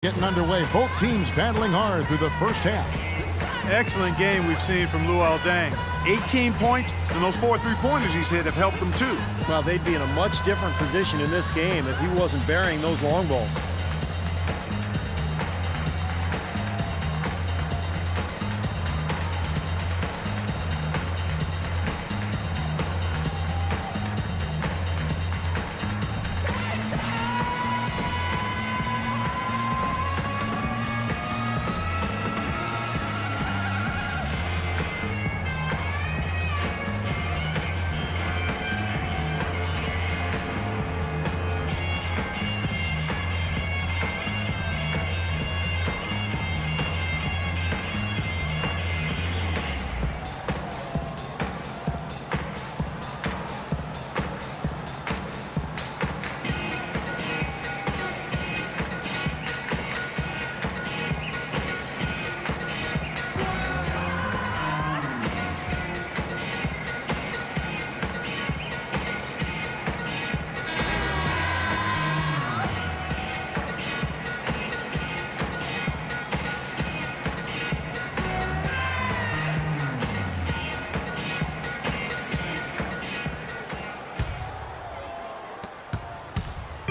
Getting underway, both teams battling hard through the first half. Excellent game we've seen from Luol Deng. 18 points, and those 4 3-pointers he's hit have helped them too. Well, they'd be in a much different position in this game if he wasn't burying those long balls.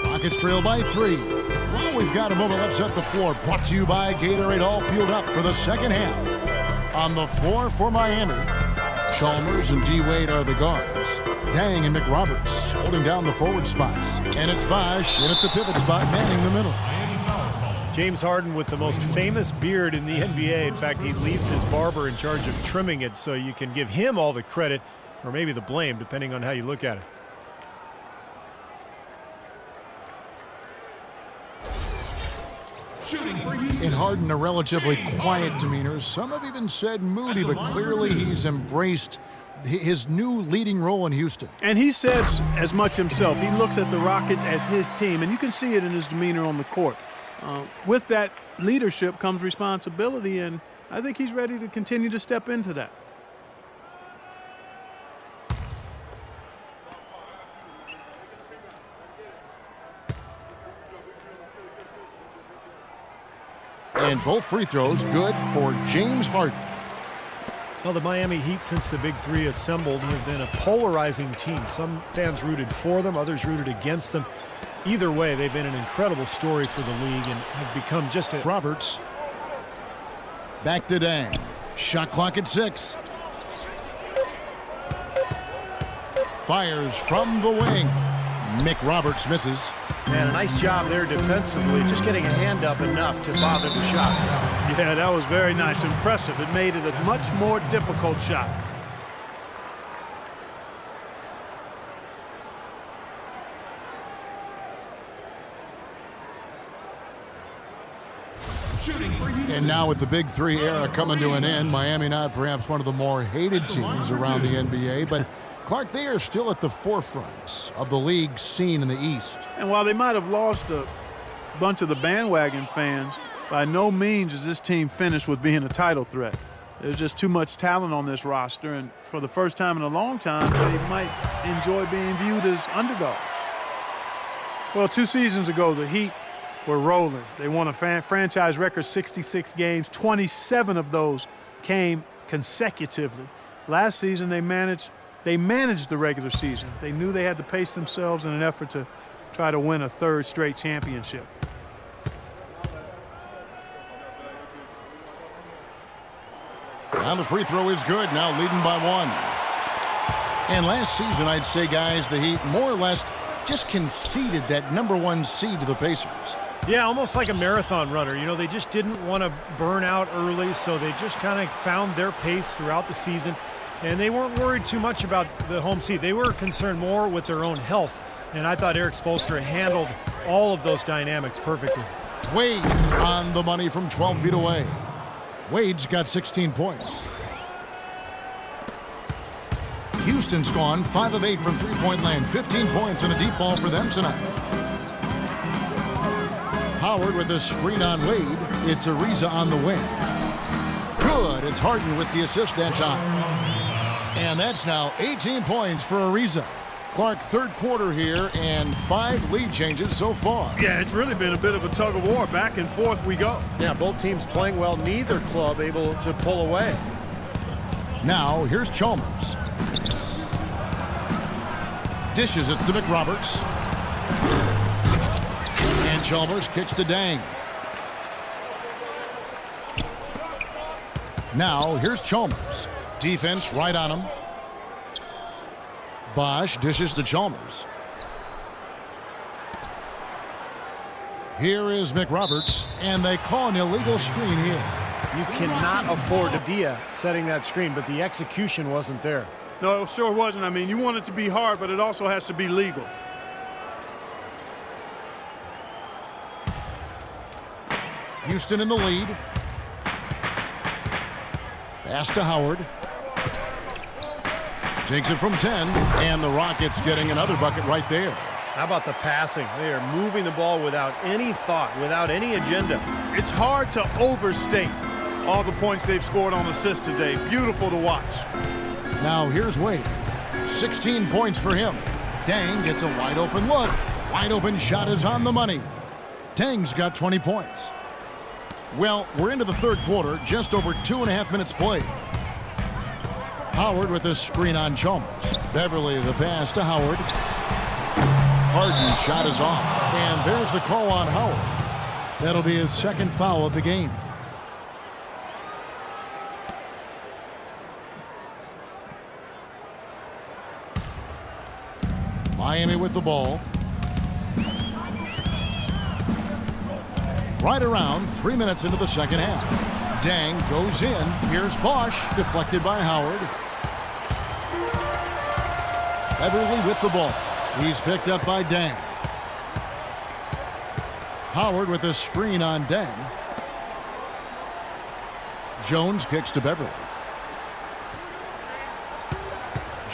Rockets trail by 3. Well, we've got a moment. Let's set the floor. Brought to you by Gatorade. All fueled up for the second half. On the floor for Miami, Chalmers and D. Wade are the guards. Deng and McRoberts holding down the forward spots. And it's Bosh in at the pivot spot, manning the middle. James Harden with the most famous beard in the NBA. In fact, he leaves his barber in charge of trimming it, so you can give him all the credit or maybe the blame, depending on how you look at it. In Harden, a relatively quiet demeanor. Some have even said moody, but clearly he's embraced his new leading role in Houston. And he says as much himself. He looks at the Rockets as his team, and you can see it in his demeanor on the court. With that leadership comes responsibility, and I think he's ready to continue to step into that. And both free throws good for James Harden. Well, the Miami Heat, since the Big Three assembled, have been a polarizing team. Some fans rooted for them, others rooted against them. Either way, they've been an incredible story for the league and have become just a... Roberts. Back to Deng. Shot clock at 6. Fires from the wing. McRoberts misses. Man, a nice job there defensively, just getting a hand up enough to bother the shot. Yeah, that was very nice. Impressive. It made it a much more difficult shot. And now with the Big Three era coming to an end, Miami not perhaps one of the more hated teams around the NBA, but Clark, they are still at the forefront of the league scene in the East. And while they might have lost a bunch of the bandwagon fans, by no means is this team finished with being a title threat. There's just too much talent on this roster, and for the first time in a long time, they might enjoy being viewed as underdogs. Well, 2 seasons ago, the Heat were rolling. They won a franchise record 66 games. 27 of those came consecutively. Last season, they managed the regular season. They knew they had to pace themselves in an effort to try to win a 3rd straight championship. Now the free throw is good, now leading by 1. And last season, I'd say, guys, the Heat more or less just conceded that #1 seed to the Pacers. Yeah, almost like a marathon runner. You know, they just didn't want to burn out early, so they just kind of found their pace throughout the season. And they weren't worried too much about the home seed. They were concerned more with their own health. And I thought Eric Spoelstra handled all of those dynamics perfectly. Wade on the money from 12 feet away. Wade's got 16 points. Houston's gone 5 of 8 from three-point land. 15 points and a deep ball for them tonight. Howard with a screen on Wade. It's Ariza on the wing. Good. It's Harden with the assist that time. And that's now 18 points for Ariza. Clark, third quarter here and 5 lead changes so far. Yeah, it's really been a bit of a tug of war. Back and forth we go. Yeah, both teams playing well. Neither club able to pull away. Now, here's Chalmers. Dishes it to McRoberts. And Chalmers kicks to Dang. Now, here's Chalmers. Defense right on him. Bosch dishes to Chalmers. Here is McRoberts, and they call an illegal screen here. You cannot afford Dia setting that screen, but the execution wasn't there. No, it sure wasn't. I mean, you want it to be hard, but it also has to be legal. Houston in the lead. Pass to Howard. Takes it from 10, and the Rockets getting another bucket right there. How about the passing? They are moving the ball without any thought, without any agenda. It's hard to overstate all the points they've scored on assists today. Beautiful to watch. Now here's Wade. 16 points for him. Dang gets a wide open look. Wide open shot is on the money. Dang's got 20 points. Well, we're into the third quarter, just over 2.5 minutes played. Howard with a screen on Chalmers. Beverly the pass to Howard. Harden's shot is off. And there's the call on Howard. That'll be his second foul of the game. Miami with the ball. Right around 3 minutes into the second half. Dang goes in. Here's Bosch, deflected by Howard. Beverly with the ball. He's picked up by Dang. Howard with a screen on Dang. Jones kicks to Beverly.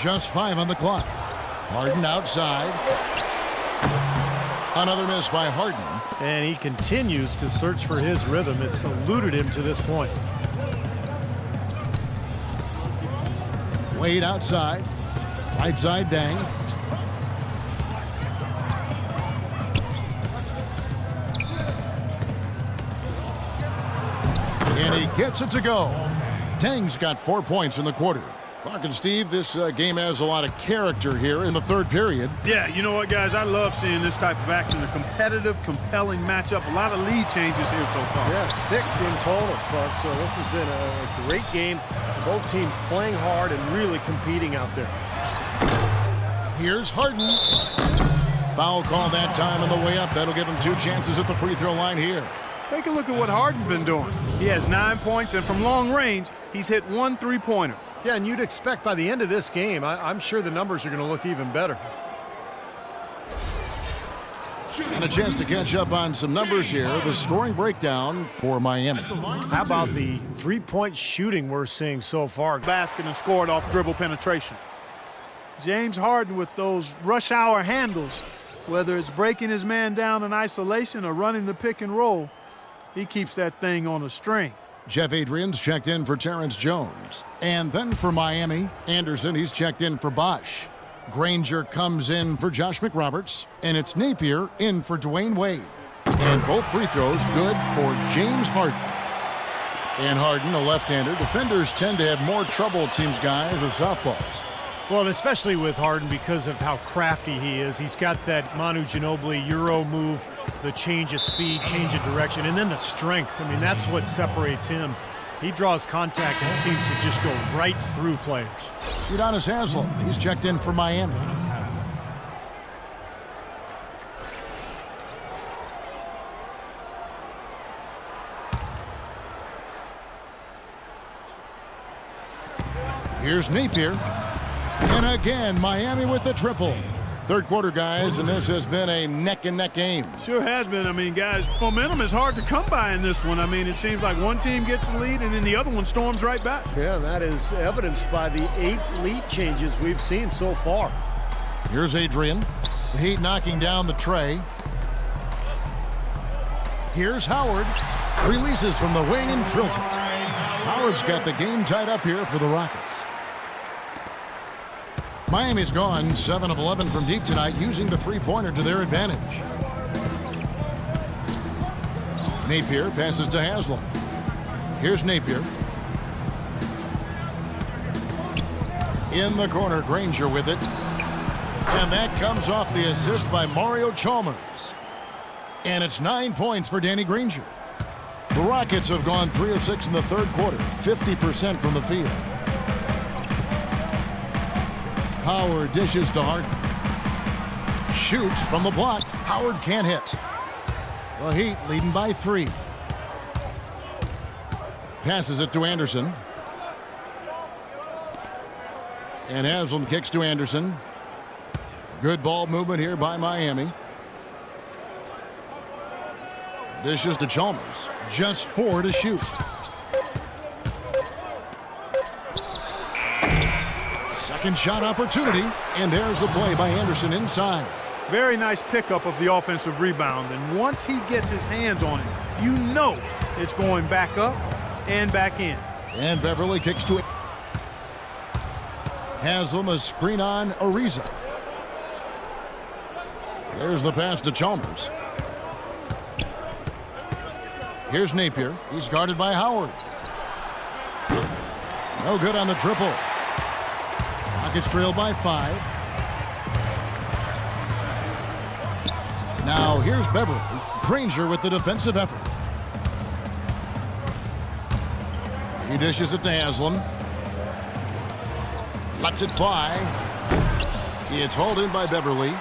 Just 5 on the clock. Harden outside. Another miss by Harden. And he continues to search for his rhythm. It's eluded him to this point. Wade outside. Right side Dang. And he gets it to go. Dang's got 4 points in the quarter. Clark and Steve, this game has a lot of character here in the third period. Yeah, you know what, guys? I love seeing this type of action. A competitive, compelling matchup. A lot of lead changes here so far. Yeah, 6 in total, Clark. So this has been a great game. Both teams playing hard and really competing out there. Here's Harden. Foul call that time on the way up. That'll give him 2 chances at the free throw line here. Take a look at what Harden's been doing. He has 9 points, and from long range, he's hit 1 3-pointer. Yeah, and you'd expect by the end of this game, I'm sure the numbers are going to look even better. And a chance to catch up on some numbers here. The scoring breakdown for Miami. How about the 3-point shooting we're seeing so far? Basket and scored off dribble penetration. James Harden with those rush hour handles, whether it's breaking his man down in isolation or running the pick and roll, he keeps that thing on a string. Jeff Adrian's checked in for Terrence Jones. And then for Miami, Anderson, he's checked in for Bosch. Granger comes in for Josh McRoberts. And it's Napier in for Dwayne Wade. And both free throws good for James Harden. And Harden, a left-hander. Defenders tend to have more trouble, it seems, guys, with softballs. Well, and especially with Harden because of how crafty he is. He's got that Manu Ginobili Euro move, the change of speed, change of direction, and then the strength. I mean, that's what separates him. He draws contact and seems to just go right through players. Udonis Haslem, he's checked in for Miami. Here's Napier. And again, Miami with the triple. Third quarter, guys, and this has been a neck-and-neck game. Sure has been. I mean, guys, momentum is hard to come by in this one. I mean, it seems like one team gets the lead and then the other one storms right back. Yeah, that is evidenced by the 8 lead changes we've seen so far. Here's Adrian. The Heat knocking down the tray. Here's Howard. Releases from the wing and drills it. Howard's got the game tied up here for the Rockets. Miami's gone 7 of 11 from deep tonight, using the three-pointer to their advantage. Napier passes to Haslam. Here's Napier. In the corner, Granger with it. And that comes off the assist by Mario Chalmers. And it's 9 points for Danny Granger. The Rockets have gone 3 of 6 in the third quarter, 50% from the field. Howard dishes to Harden. Shoots from the block. Howard can't hit. The Heat leading by 3. Passes it to Anderson. And Haslam kicks to Anderson. Good ball movement here by Miami. Dishes to Chalmers. Just 4 to shoot. Second shot opportunity. And there's the play by Anderson inside. Very nice pickup of the offensive rebound. And once he gets his hands on it, you know it's going back up and back in. And Beverly kicks to it. Haslam a screen on Ariza. There's the pass to Chalmers. Here's Napier. He's guarded by Howard. No good on the triple. Rockets trail by 5. Now here's Beverly. Granger with the defensive effort. He dishes it to Haslam. Lets it fly. It's hauled in by Beverly.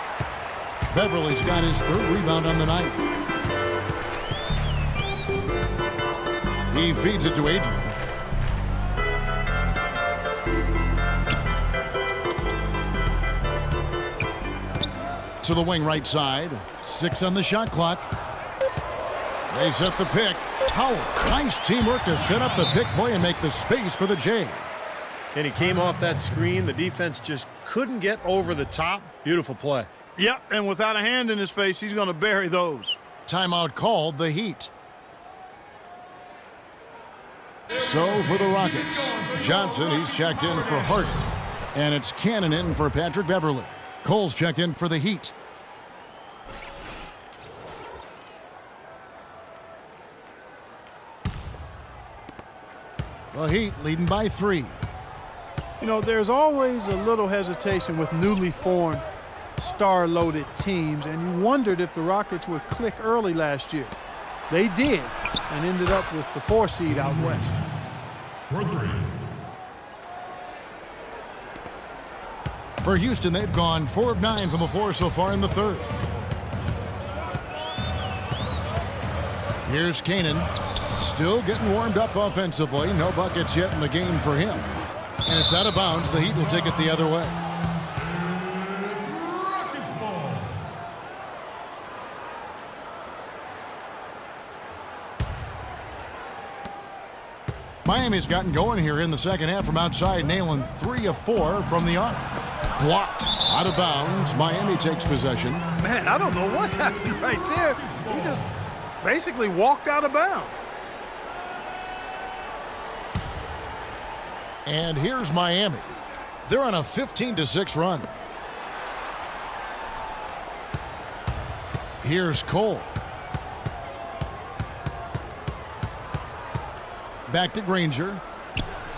Beverly's got his 3rd rebound on the night. He feeds it to Adrian. To the wing right side. 6 on the shot clock. They set the pick. Howard, nice teamwork to set up the pick play and make the space for the J. And he came off that screen. The defense just couldn't get over the top. Beautiful play. Yep, and without a hand in his face, he's going to bury those. Timeout called, the Heat. So for the Rockets, Johnson, he's checked in for Harden. And it's Cannon in for Patrick Beverly. Cole's checked in for the Heat. The Heat leading by 3. You know, there's always a little hesitation with newly formed, star-loaded teams, and you wondered if the Rockets would click early last year. They did, and ended up with the 4 seed out west. For Houston, they've gone 4 of 9 from the floor so far in the third. Here's Canaan. Still getting warmed up offensively. No buckets yet in the game for him. And it's out of bounds. The Heat will take it the other way. Miami's gotten going here in the second half from outside, nailing 3 of 4 from the arc. Blocked. Out of bounds. Miami takes possession. Man, I don't know what happened right there. He just basically walked out of bounds. And here's Miami. They're on a 15-6 run. Here's Cole. Back to Granger.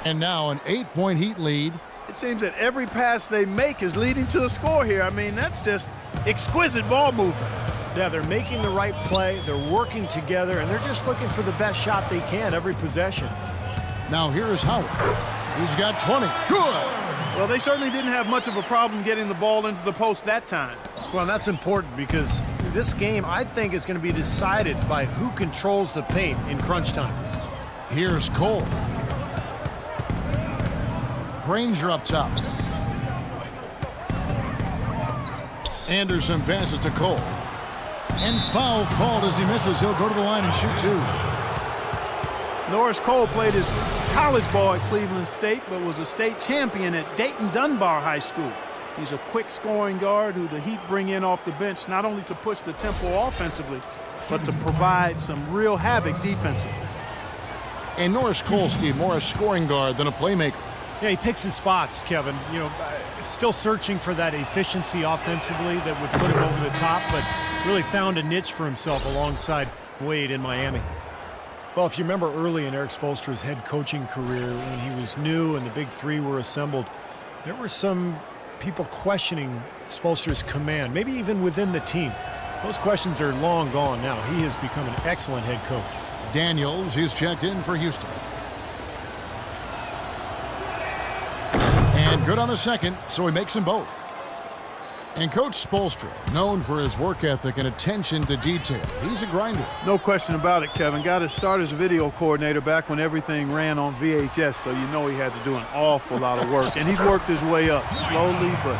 And now an 8-point Heat lead. It seems that every pass they make is leading to a score here. I mean, that's just exquisite ball movement. Yeah, they're making the right play. They're working together, and they're just looking for the best shot they can every possession. Now here's Howard. He's got 20. Good. Well, they certainly didn't have much of a problem getting the ball into the post that time. Well, that's important because this game, I think, is going to be decided by who controls the paint in crunch time. Here's Cole. Granger up top. Anderson passes to Cole. And foul called as he misses. He'll go to the line and shoot 2. Norris Cole played his college ball at Cleveland State, but was a state champion at Dayton Dunbar High School. He's a quick scoring guard who the Heat bring in off the bench, not only to push the tempo offensively, but to provide some real havoc defensively. And Norris Cole, Steve, more a scoring guard than a playmaker. Yeah, he picks his spots, Kevin. You know, still searching for that efficiency offensively that would put him over the top, but really found a niche for himself alongside Wade in Miami. Well, if you remember early in Erik Spoelstra's head coaching career when he was new and the big three were assembled, there were some people questioning Spoelstra's command, maybe even within the team. Those questions are long gone now. He has become an excellent head coach. Daniels is checked in for Houston. And good on the second, so he makes them both. And Coach Spoelstra, known for his work ethic and attention to detail. He's a grinder. No question about it, Kevin. Got his start as a video coordinator back when everything ran on VHS, so you know he had to do an awful lot of work. And he's worked his way up slowly, but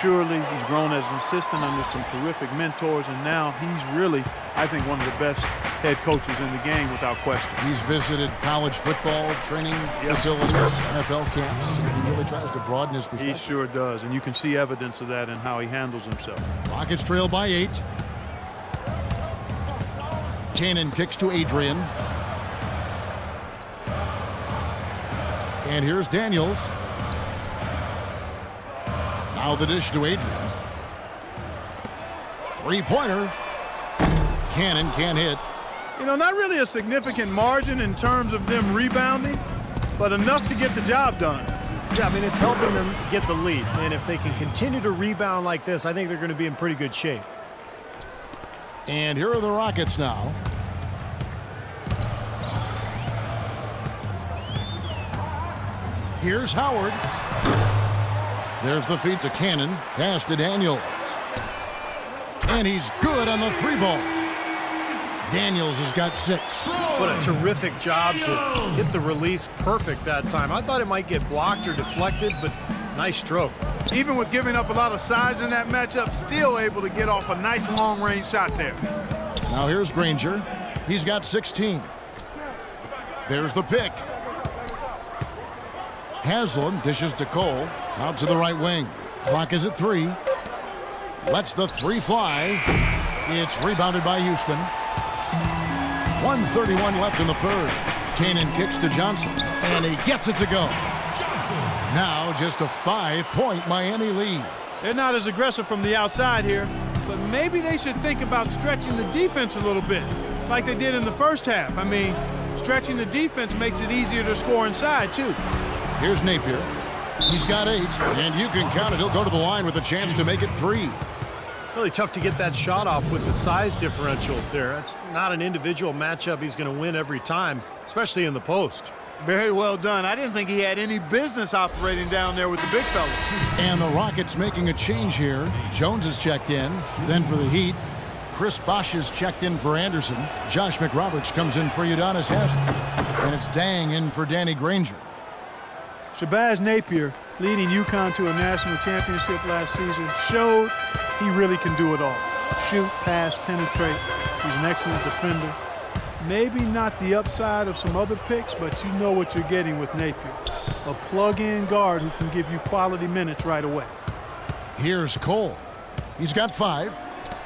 surely. He's grown as an assistant under some terrific mentors, and now he's really, I think, one of the best head coaches in the game without question. He's visited college football training facilities, NFL camps. He really tries to broaden his perspective. He sure does, and you can see evidence of that in how he handles himself. Rockets trail by 8. Cannon kicks to Adrian. And here's Daniels. Now the dish to Adrian. Three-pointer. Cannon can't hit. You know, not really a significant margin in terms of them rebounding, but enough to get the job done. Yeah, I mean, it's helping them get the lead. And if they can continue to rebound like this, I think they're going to be in pretty good shape. And here are the Rockets now. Here's Howard. There's the feed to Cannon. Pass to Daniels. And he's good on the three ball. Daniels has got 6. What a terrific job to hit the release perfect that time. I thought it might get blocked or deflected, but nice stroke. Even with giving up a lot of size in that matchup, still able to get off a nice long-range shot there. Now here's Granger. He's got 16. There's the pick. Haslam dishes to Cole. Out to the right wing. Clock is at 3. Lets the 3 fly. It's rebounded by Houston. 1:31 left in the third. Cannon kicks to Johnson, and he gets it to go. Now just a 5-point Miami lead. They're not as aggressive from the outside here, but maybe they should think about stretching the defense a little bit, like they did in the first half. I mean, stretching the defense makes it easier to score inside, too. Here's Napier. He's got 8, and you can count it. He'll go to the line with a chance to make it 3. Really tough to get that shot off with the size differential there. That's not an individual matchup he's going to win every time, especially in the post. Very well done. I didn't think he had any business operating down there with the big fella. And the Rockets making a change here. Jones is checked in. Then for the Heat, Chris Bosh is checked in for Anderson. Josh McRoberts comes in for Udonis Haslem. And it's Dang in for Danny Granger. Shabazz Napier, leading UConn to a national championship last season, showed he really can do it all. Shoot, pass, penetrate. He's an excellent defender. Maybe not the upside of some other picks, but you know what you're getting with Napier. A plug-in guard who can give you quality minutes right away. Here's Cole. He's got 5.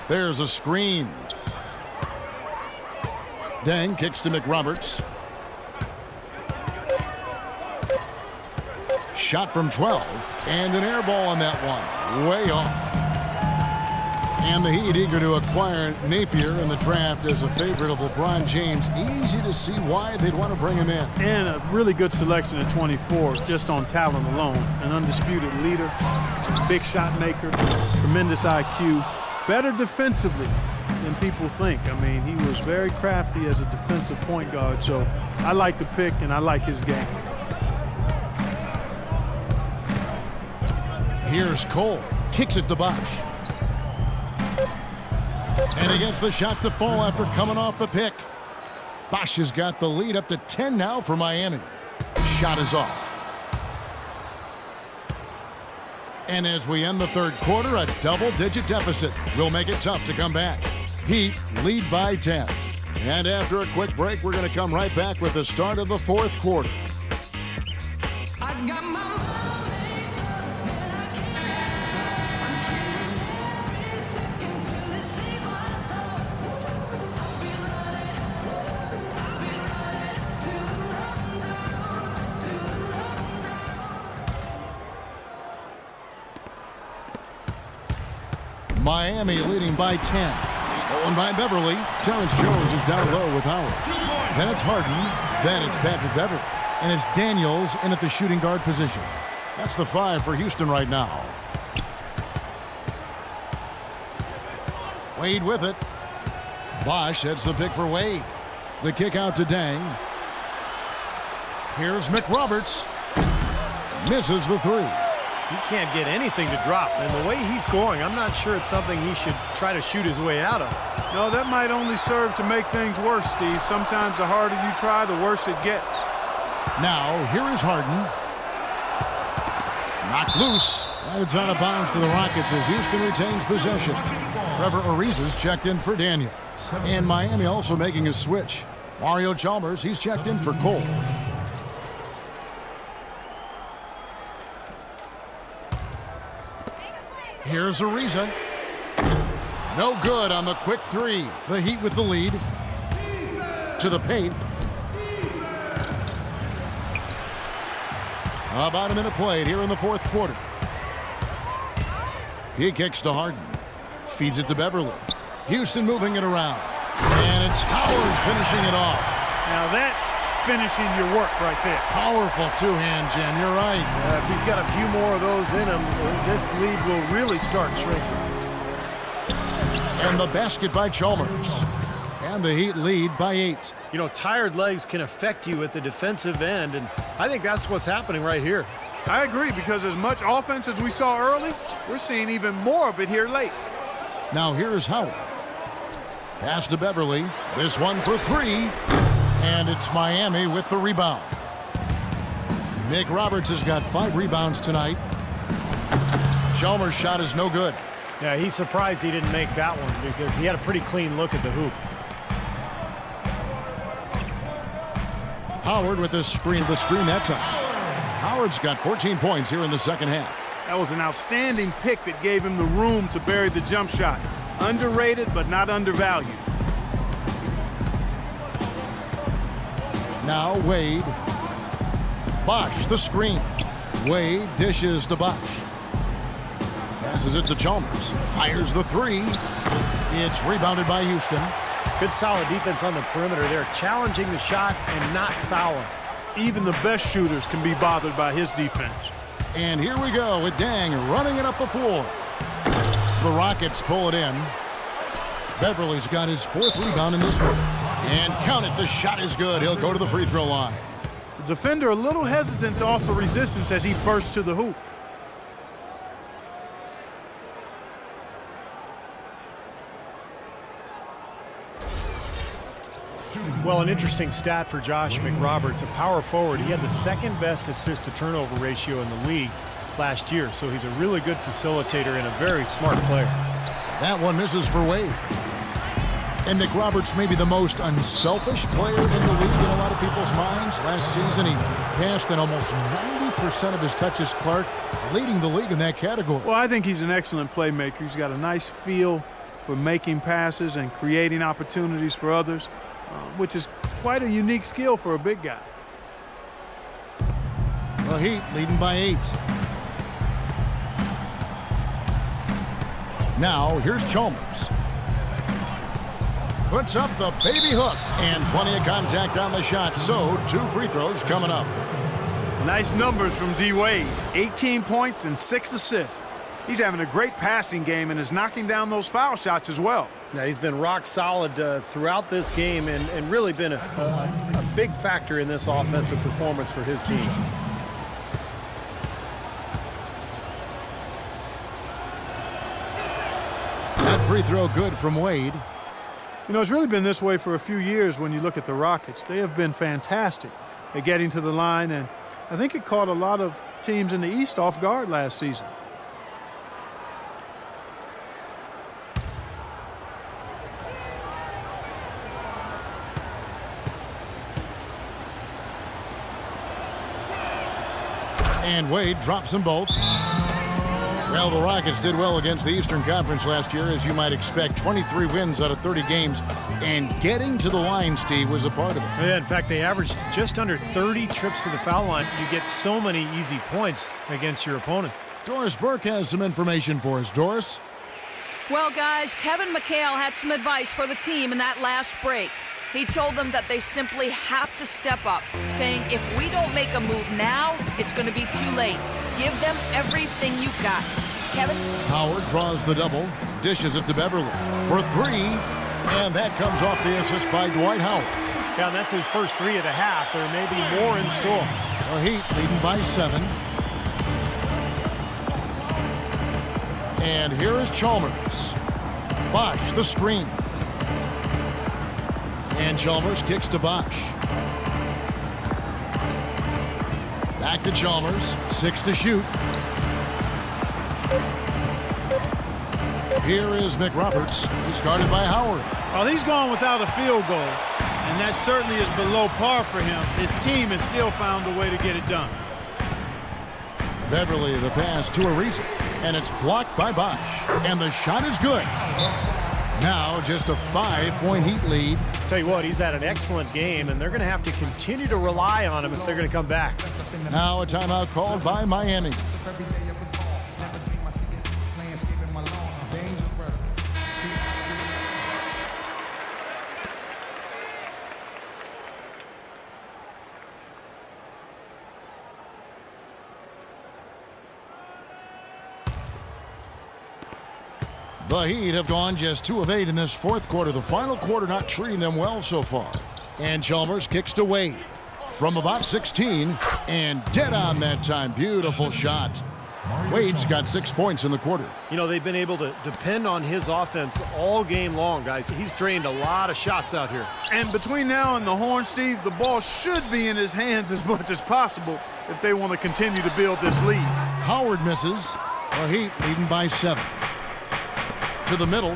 There's a screen. Dang kicks to McRoberts. Shot from 12, and an air ball on that one. Way off. And the Heat eager to acquire Napier in the draft as a favorite of LeBron James. Easy to see why they'd want to bring him in. And a really good selection at 24, just on talent alone. An undisputed leader, big shot maker, tremendous IQ, better defensively than people think. I mean, he was very crafty as a defensive point guard, so I like the pick and I like his game. Here's Cole. Kicks it to Bosh. And he gets the shot to fall after coming off the pick. Bosh has got the lead up to 10 now for Miami. Shot is off. And as we end the third quarter, a double-digit deficit will make it tough to come back. Heat lead by 10. And after a quick break, we're going to come right back with the start of the fourth quarter. I got my Miami leading by 10. Stolen by Beverly. Terrence Jones is down low with Howard. Then it's Harden. Then it's Patrick Beverly. And it's Daniels in at the shooting guard position. That's the 5 for Houston right now. Wade with it. Bosch heads the pick for Wade. The kick out to Dang. Here's McRoberts. Misses the 3. He can't get anything to drop, and the way he's going, I'm not sure it's something he should try to shoot his way out of. No, that might only serve to make things worse, Steve. Sometimes the harder you try, the worse it gets. Now, here is Harden. Knocked loose. And it's out of bounds to the Rockets as Houston retains possession. Trevor Ariza's checked in for Daniels. And Miami also making a switch. Mario Chalmers, he's checked in for Cole. Here's Ariza. No good on the quick 3. The Heat with the lead. To the paint. About a minute played here in the fourth quarter. He kicks to Harden. Feeds it to Beverly. Houston moving it around. And it's Howard finishing it off. Now that's finishing your work right there. Powerful two-hand jam. You're right. If he's got a few more of those in him, this lead will really start shrinking. And the basket by Chalmers. And the Heat lead by 8. You know, tired legs can affect you at the defensive end, and I think that's what's happening right here. I agree, because as much offense as we saw early, we're seeing even more of it here late. Now here's Howard. Pass to Beverly. This one for 3. And it's Miami with the rebound. McRoberts has got 5 rebounds tonight. Chalmers' shot is no good. Yeah, he's surprised he didn't make that one because he had a pretty clean look at the hoop. Howard with the screen that time. Howard's got 14 points here in the second half. That was an outstanding pick that gave him the room to bury the jump shot. Underrated, but not undervalued. Now Wade. Bosch, the screen. Wade dishes to Bosch. Passes it to Chalmers. Fires the 3. It's rebounded by Houston. Good solid defense on the perimeter there, challenging the shot and not fouling. Even the best shooters can be bothered by his defense. And here we go with Dang running it up the floor. The Rockets pull it in. Beverly's got his 4th rebound in this one. And count it, the shot is good. He'll go to the free throw line. The defender a little hesitant to offer resistance as he bursts to the hoop. Well, an interesting stat for Josh McRoberts, a power forward. He had the 2nd best assist-to-turnover ratio in the league last year, so he's a really good facilitator and a very smart player. That one misses for Wade. And McRoberts may be the most unselfish player in the league in a lot of people's minds. Last season, he passed in almost 90% of his touches. Clark leading the league in that category. Well, I think he's an excellent playmaker. He's got a nice feel for making passes and creating opportunities for others, which is quite a unique skill for a big guy. The Heat leading by 8. Now, here's Chalmers. Puts up the baby hook, and plenty of contact on the shot, so 2 free throws coming up. Nice numbers from D-Wade. 18 points and 6 assists. He's having a great passing game and is knocking down those foul shots as well. Now, he's been rock solid throughout this game and really been a big factor in this offensive performance for his team. That free throw good from Wade. You know, it's really been this way for a few years when you look at the Rockets. They have been fantastic at getting to the line, and I think it caught a lot of teams in the East off guard last season. And Wade drops them both. Well, the Rockets did well against the Eastern Conference last year, as you might expect. 23 wins out of 30 games, and getting to the line, Steve, was a part of it. Yeah, in fact, they averaged just under 30 trips to the foul line. You get so many easy points against your opponent. Doris Burke has some information for us. Doris? Well, guys, Kevin McHale had some advice for the team in that last break. He told them that they simply have to step up, saying if we don't make a move now, it's going to be too late. Give them everything you've got. Kevin? Howard draws the double, dishes it to Beverly for three, and that comes off the assist by Dwight Howard. Yeah, and that's his first three of the half. There may be more in store. The Heat leading by 7. And here is Chalmers. Bosch, the screen. And Chalmers kicks to Bosch. Back to Chalmers. 6 to shoot. Here is McRoberts. He's guarded by Howard. Well, he's gone without a field goal, and that certainly is below par for him. His team has still found a way to get it done. Beverly, the pass to Ariza. And it's blocked by Bosch. And the shot is good. Now just a 5-point Heat lead. Tell you what, he's had an excellent game, and they're going to have to continue to rely on him if they're going to come back. Now a timeout called by Miami. The Heat have gone just 2 of 8 in this fourth quarter. The final quarter not treating them well so far. And Chalmers kicks to Wade from about 16 and dead on that time. Beautiful shot. Wade's got 6 points in the quarter. You know, they've been able to depend on his offense all game long, guys. He's drained a lot of shots out here. And between now and the horn, Steve, the ball should be in his hands as much as possible if they want to continue to build this lead. Howard misses. The Heat leading by 7. To the middle,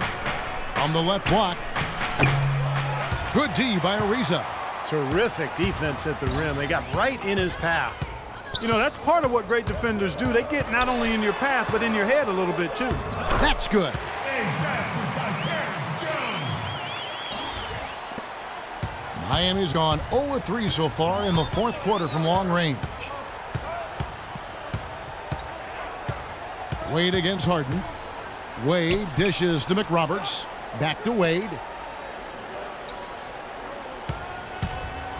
from the left block. Good D by Ariza. Terrific defense at the rim. They got right in his path. You know, that's part of what great defenders do. They get not only in your path, but in your head a little bit, too. That's good. Miami's gone 0-3 so far in the fourth quarter from long range. Wade against Harden. Wade dishes to McRoberts. Back to Wade.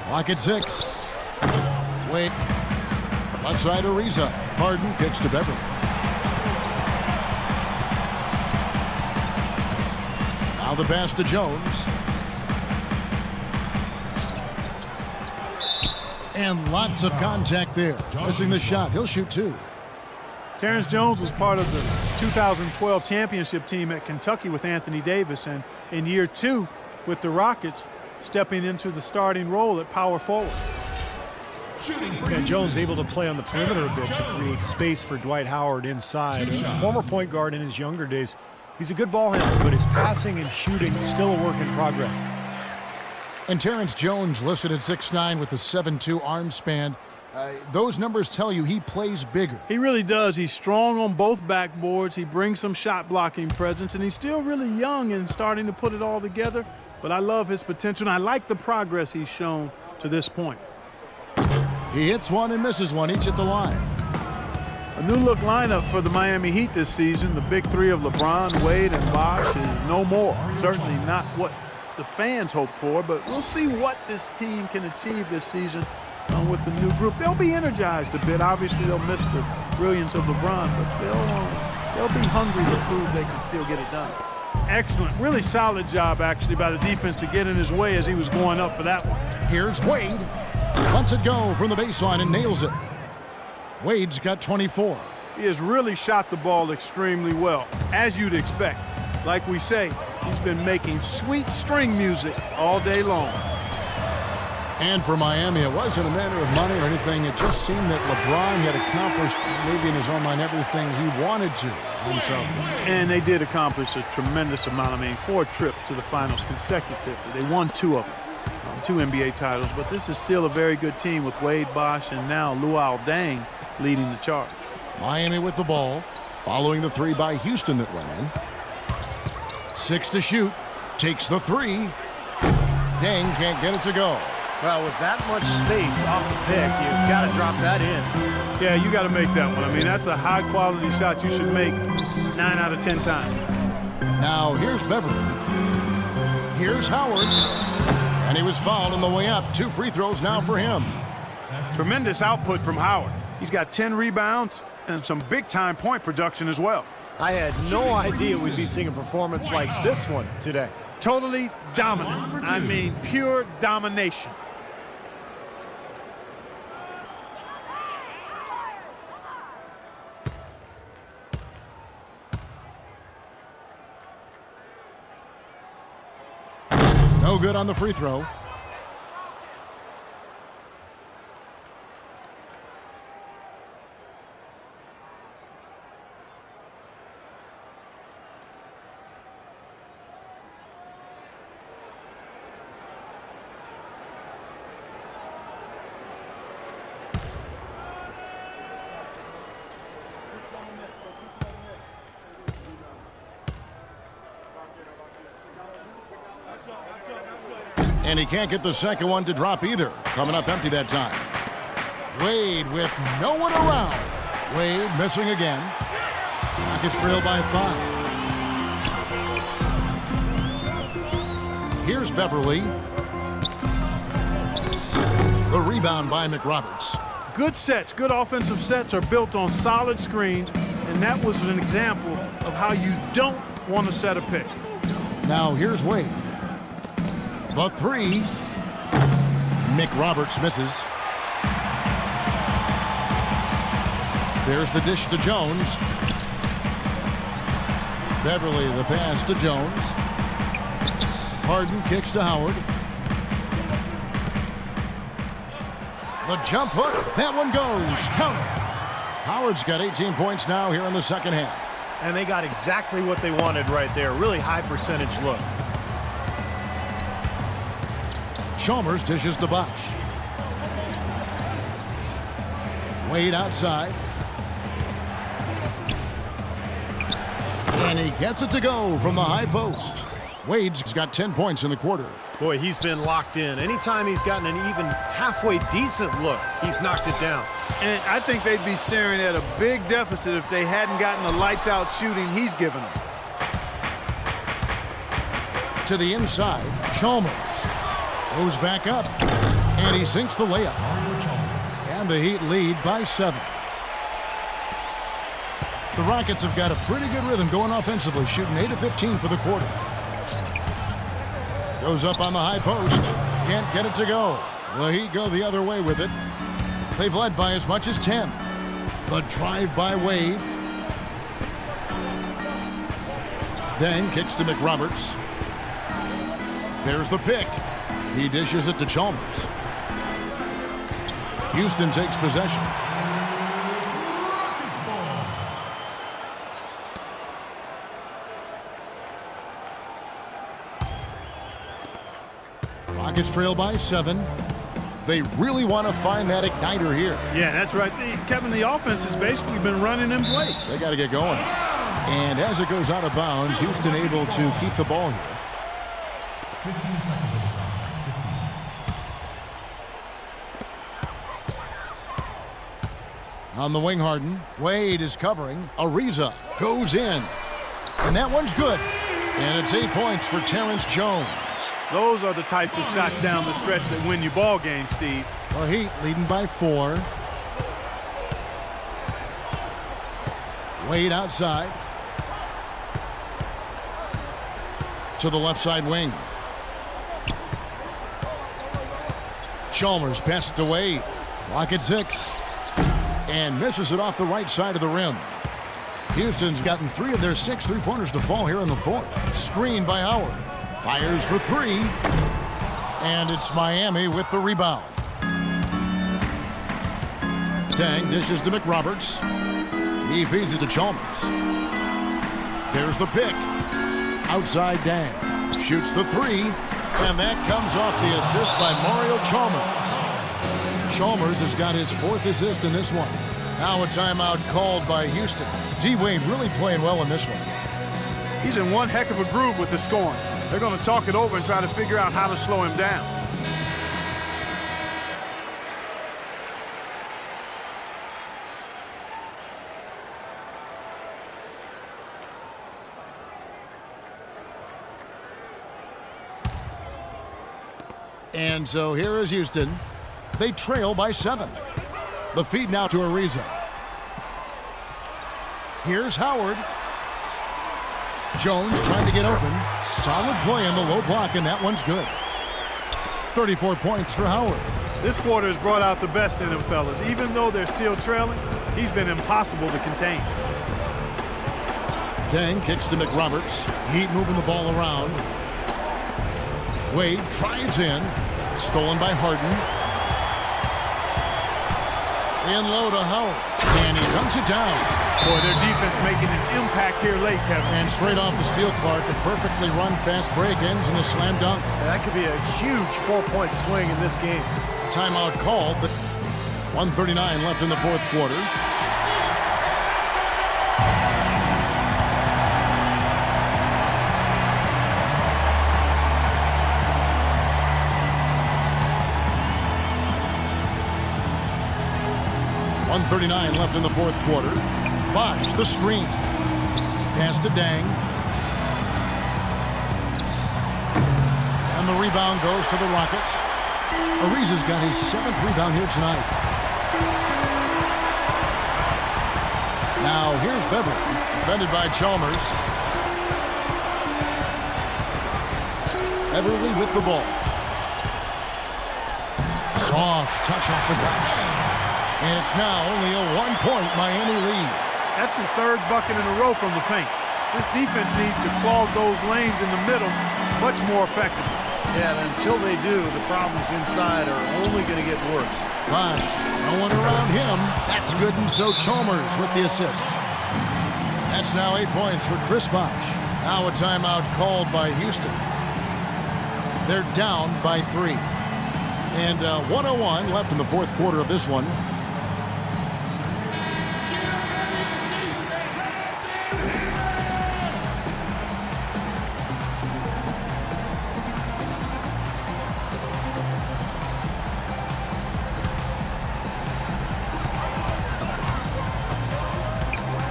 Clock at 6. Wade. Left side Ariza. Harden kicks to Beverly. Now the pass to Jones. And lots of contact there. Missing the shot. He'll shoot 2. Terrence Jones was part of the 2012 championship team at Kentucky with Anthony Davis, and in year 2 with the Rockets, stepping into the starting role at power forward. And Jones able to play on the perimeter a bit to create space for Dwight Howard inside. A former point guard in his younger days. He's a good ball handler, but his passing and shooting is still a work in progress. And Terrence Jones listed at 6'9" with a 7'2" arm span. Those numbers tell you he plays bigger. He really does. He's strong on both backboards. He brings some shot blocking presence, and he's still really young and starting to put it all together. But I love his potential, and I like the progress he's shown to this point. He hits one and misses one, each at the line. A new look lineup for the Miami Heat this season. The big three of LeBron, Wade, and Bosch is no more. Certainly not what the fans hope for, but we'll see what this team can achieve this season with the new group. They'll be energized a bit. Obviously, they'll miss the brilliance of LeBron, but they'll be hungry to prove they can still get it done. Excellent. Really solid job, actually, by the defense to get in his way as he was going up for that one. Here's Wade. Lets it go from the baseline and nails it. Wade's got 24. He has really shot the ball extremely well, as you'd expect. Like we say, he's been making sweet string music all day long. And for Miami, it wasn't a matter of money or anything. It just seemed that LeBron had accomplished, maybe in his own mind, everything he wanted to himself. And they did accomplish a tremendous amount. I mean, 4 trips to the finals consecutively. They won 2 of them, 2 NBA titles. But this is still a very good team with Wade, Bosch, and now Luol Deng leading the charge. Miami with the ball, following the 3 by Houston that went in. 6 to shoot, takes the 3. Deng can't get it to go. Well, with that much space off the pick, you've got to drop that in. Yeah, you got to make that one. I mean, that's a high-quality shot you should make 9 out of 10 times. Now here's Beverly. Here's Howard. And he was fouled on the way up. 2 free throws now for him. Tremendous output from Howard. He's got 10 rebounds and some big-time point production as well. I had no idea we'd be seeing a performance like this one today. Totally dominant. I mean, pure domination. No good on the free throw. And he can't get the second one to drop either. Coming up empty that time. Wade with no one around. Wade missing again. Rockets trail by 5. Here's Beverly. The rebound by McRoberts. Good sets, good offensive sets are built on solid screens, and that was an example of how you don't want to set a pick. Now here's Wade. The 3. McRoberts misses. There's the dish to Jones. Beverly the pass to Jones. Harden kicks to Howard. The jump hook. That one goes. Count it. Howard's got 18 points now here in the second half. And they got exactly what they wanted right there. Really high percentage look. Chalmers dishes to Bosch. Wade outside. And he gets it to go from the high post. Wade's got 10 points in the quarter. Boy, he's been locked in. Anytime he's gotten an even halfway decent look, he's knocked it down. And I think they'd be staring at a big deficit if they hadn't gotten the lights-out shooting he's given them. To the inside, Chalmers goes back up, and he sinks the layup. And the Heat lead by 7. The Rockets have got a pretty good rhythm going offensively, shooting 8 of 15 for the quarter. Goes up on the high post. Can't get it to go. The Heat go the other way with it. They've led by as much as 10. The drive by Wade. Then kicks to McRoberts. There's the pick. He dishes it to Chalmers. Houston takes possession. Rockets trail by 7. They really want to find that igniter here. Yeah, that's right. Kevin, the offense has basically been running in place. They got to get going. And as it goes out of bounds, Houston able to keep the ball here. 15 seconds of the shot. 15. On the wing, Harden. Wade is covering. Ariza goes in. And that one's good. And it's 8 points for Terrence Jones. Those are the types of shots down the stretch that win you ball games, Steve. The Heat leading by 4. Wade outside. To the left side wing. Chalmers passes to Wade. Clock at 6. And misses it off the right side of the rim. Houston's gotten 3 of their 6 three-pointers to fall here in the 4th. Screen by Howard. Fires for 3. And it's Miami with the rebound. Dang dishes to McRoberts. He feeds it to Chalmers. There's the pick. Outside Dang. Shoots the 3. And that comes off the assist by Mario Chalmers. Chalmers has got his 4th assist in this one. Now a timeout called by Houston. D-Wade really playing well in this one. He's in one heck of a groove with the scoring. They're going to talk it over and try to figure out how to slow him down. And so here is Houston. They trail by 7. The feed now to Ariza. Here's Howard. Jones trying to get open. Solid play in the low block, and that one's good. 34 points for Howard. This quarter has brought out the best in him, fellas. Even though they're still trailing, he's been impossible to contain. Deng kicks to McRoberts. Heat moving the ball around. Wade drives in. Stolen by Harden. In low to Howard. And he dunks it down. Boy, their defense making an impact here late, Kevin. And straight off the steal, Clark, a perfectly run fast break ends in a slam dunk. That could be a huge 4-point swing in this game. Timeout called, but 1:39 left in the fourth quarter. .139 left in the fourth quarter. Bosh, the screen. Pass to Deng. And the rebound goes to the Rockets. Ariza's got his 7th rebound here tonight. Now here's Beverly, defended by Chalmers. Beverly with the ball. Soft touch off the glass. And it's now only a 1-point Miami lead. That's the third bucket in a row from the paint. This defense needs to clog those lanes in the middle much more effectively. Yeah, and until they do, the problems inside are only going to get worse. Bosh, no one around him. That's good, and so Chalmers with the assist. That's now 8 points for Chris Bosh. Now a timeout called by Houston. They're down by 3. And 1:01 left in the fourth quarter of this one.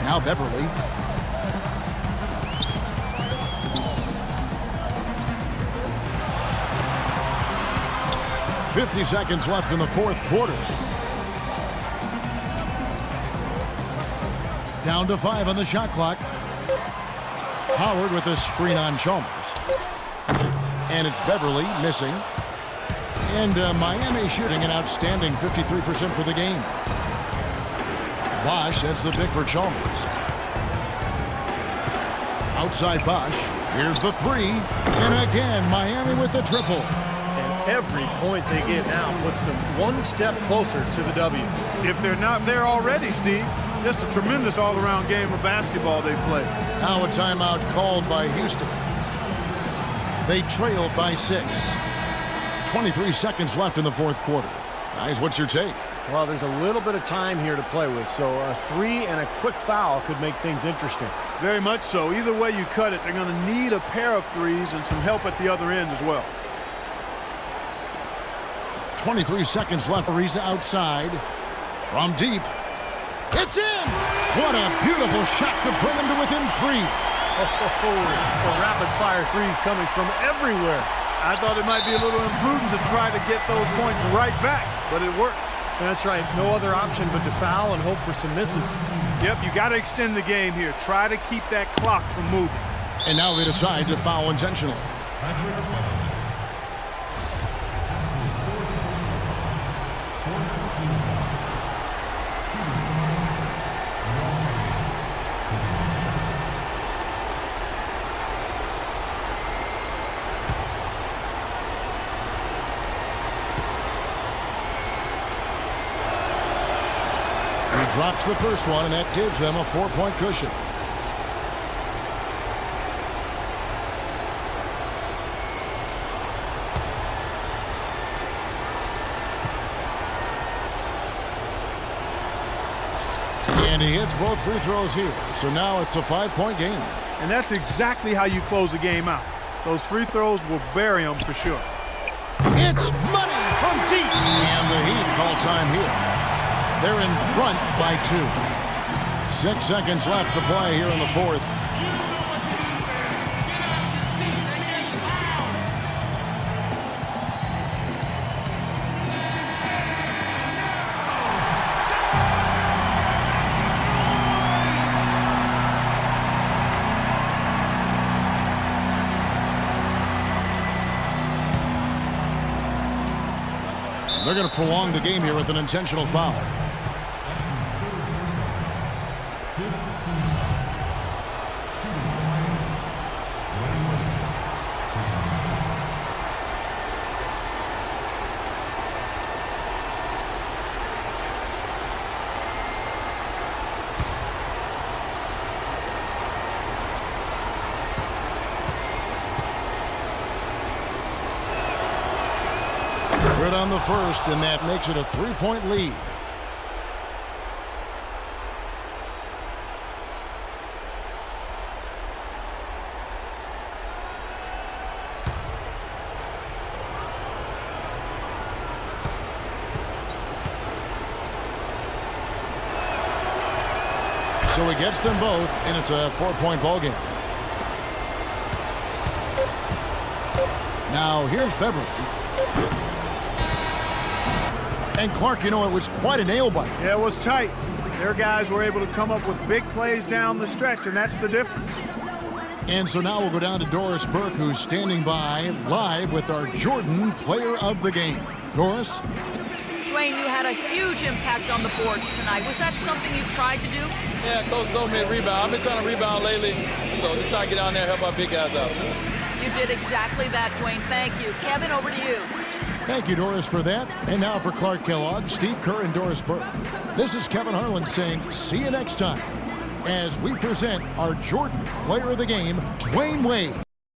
Now Beverly. .50 seconds left in the fourth quarter. Down to 5 on the shot clock. Howard with a screen on Chalmers. And it's Beverly missing. And Miami shooting an outstanding 53% for the game. Bosh, that's the pick for Chalmers. Outside Bosh. Here's the 3. And again, Miami with the triple. And every point they get now puts them one step closer to the W. If they're not there already, Steve, just a tremendous all-around game of basketball they played. Now a timeout called by Houston. They trail by 6. 23 seconds left in the fourth quarter. Guys, what's your take? Well, there's a little bit of time here to play with, so a 3 and a quick foul could make things interesting. Very much so. Either way you cut it, they're going to need a pair of threes and some help at the other end as well. 23 seconds left. Ariza outside. From deep. It's in! What a beautiful shot to bring him to within 3. The rapid-fire threes coming from everywhere. I thought it might be a little imprudent to try to get those points right back, but it worked. That's right. No other option but to foul and hope for some misses. Yep, you got to extend the game here. Try to keep that clock from moving. And now they decide to foul intentionally. Drops the first one, and that gives them a 4-point cushion. And he hits both free throws here. So now it's a 5-point game. And that's exactly how you close a game out. Those free throws will bury them for sure. It's money from deep. And the Heat call time here. They're in front by 2. 6 seconds left to play here in the fourth. going to prolong the game here with an intentional foul. Good on the first, and that makes it a 3-point lead. So he gets them both, and it's a 4-point ball game. Now here's Beverly. And Clark, you know, it was quite a nail biter. Yeah, it was tight. Their guys were able to come up with big plays down the stretch, and that's the difference. And so now we'll go down to Doris Burke, who's standing by live with our Jordan Player of the Game. Doris? Dwayne, you had a huge impact on the boards tonight. Was that something you tried to do? Yeah, Coach told me to rebound. I've been trying to rebound lately, so just try to get down there and help our big guys out. You did exactly that, Dwayne. Thank you. Kevin, over to you. Thank you, Doris, for that. And now for Clark Kellogg, Steve Kerr, and Doris Burke. This is Kevin Harlan saying see you next time as we present our Jordan Player of the Game, Dwayne Wade.